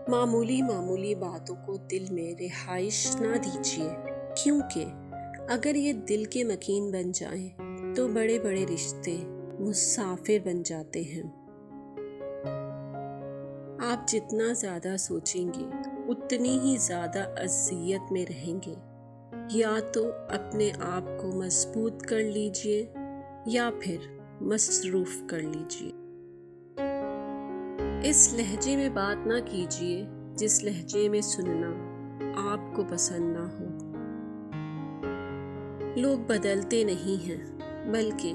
معمولی معمولی باتوں کو دل میں رہائش نہ دیجیے، کیونکہ اگر یہ دل کے مکین بن جائیں تو بڑے بڑے رشتے مسافر بن جاتے ہیں۔ آپ جتنا زیادہ سوچیں گے اتنی ہی زیادہ اذیت میں رہیں گے۔ یا تو اپنے آپ کو مضبوط کر لیجئے یا پھر مصروف کر لیجئے۔ اس لہجے میں بات نہ کیجیے جس لہجے میں سننا آپ کو پسند نہ ہو۔ لوگ بدلتے نہیں ہیں، بلکہ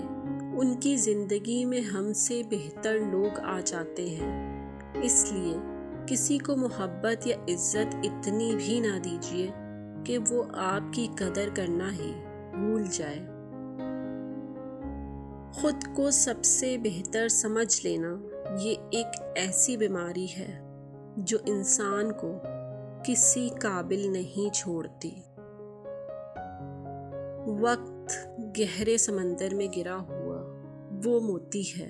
ان کی زندگی میں ہم سے بہتر لوگ آ جاتے ہیں۔ اس لیے کسی کو محبت یا عزت اتنی بھی نہ دیجیے کہ وہ آپ کی قدر کرنا ہی بھول جائے۔ خود کو سب سے بہتر سمجھ لینا یہ ایک ایسی بیماری ہے جو انسان کو کسی قابل نہیں چھوڑتی۔ وقت گہرے سمندر میں گرا ہوا وہ موتی ہے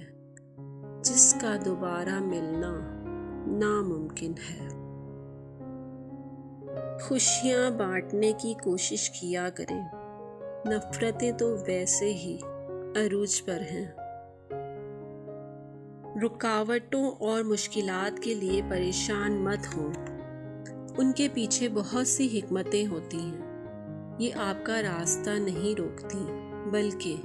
جس کا دوبارہ ملنا ناممکن ہے۔ خوشیاں بانٹنے کی کوشش کیا کریں، نفرتیں تو ویسے ہی عروج پر ہیں۔ رکاوٹوں اور مشکلات کے لیے پریشان مت ہوں، ان کے پیچھے بہت سی حکمتیں ہوتی ہیں۔ یہ آپ کا راستہ نہیں روکتی، بلکہ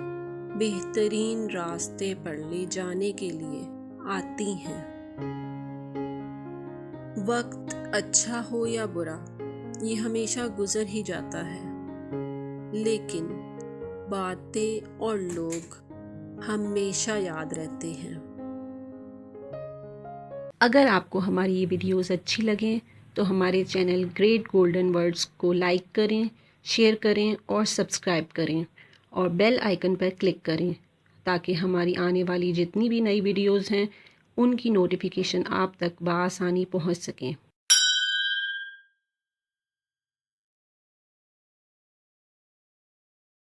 بہترین راستے پر لے جانے کے لیے آتی ہیں۔ وقت اچھا ہو یا برا یہ ہمیشہ گزر ہی جاتا ہے، لیکن باتیں اور لوگ ہمیشہ یاد رہتے ہیں۔ اگر آپ کو ہماری یہ ویڈیوز اچھی لگیں تو ہمارے چینل گریٹ گولڈن ورڈز کو لائک کریں، شیئر کریں اور سبسکرائب کریں اور بیل آئیکن پر کلک کریں تاکہ ہماری آنے والی جتنی بھی نئی ویڈیوز ہیں ان کی نوٹیفیکیشن آپ تک بآسانی پہنچ سکیں۔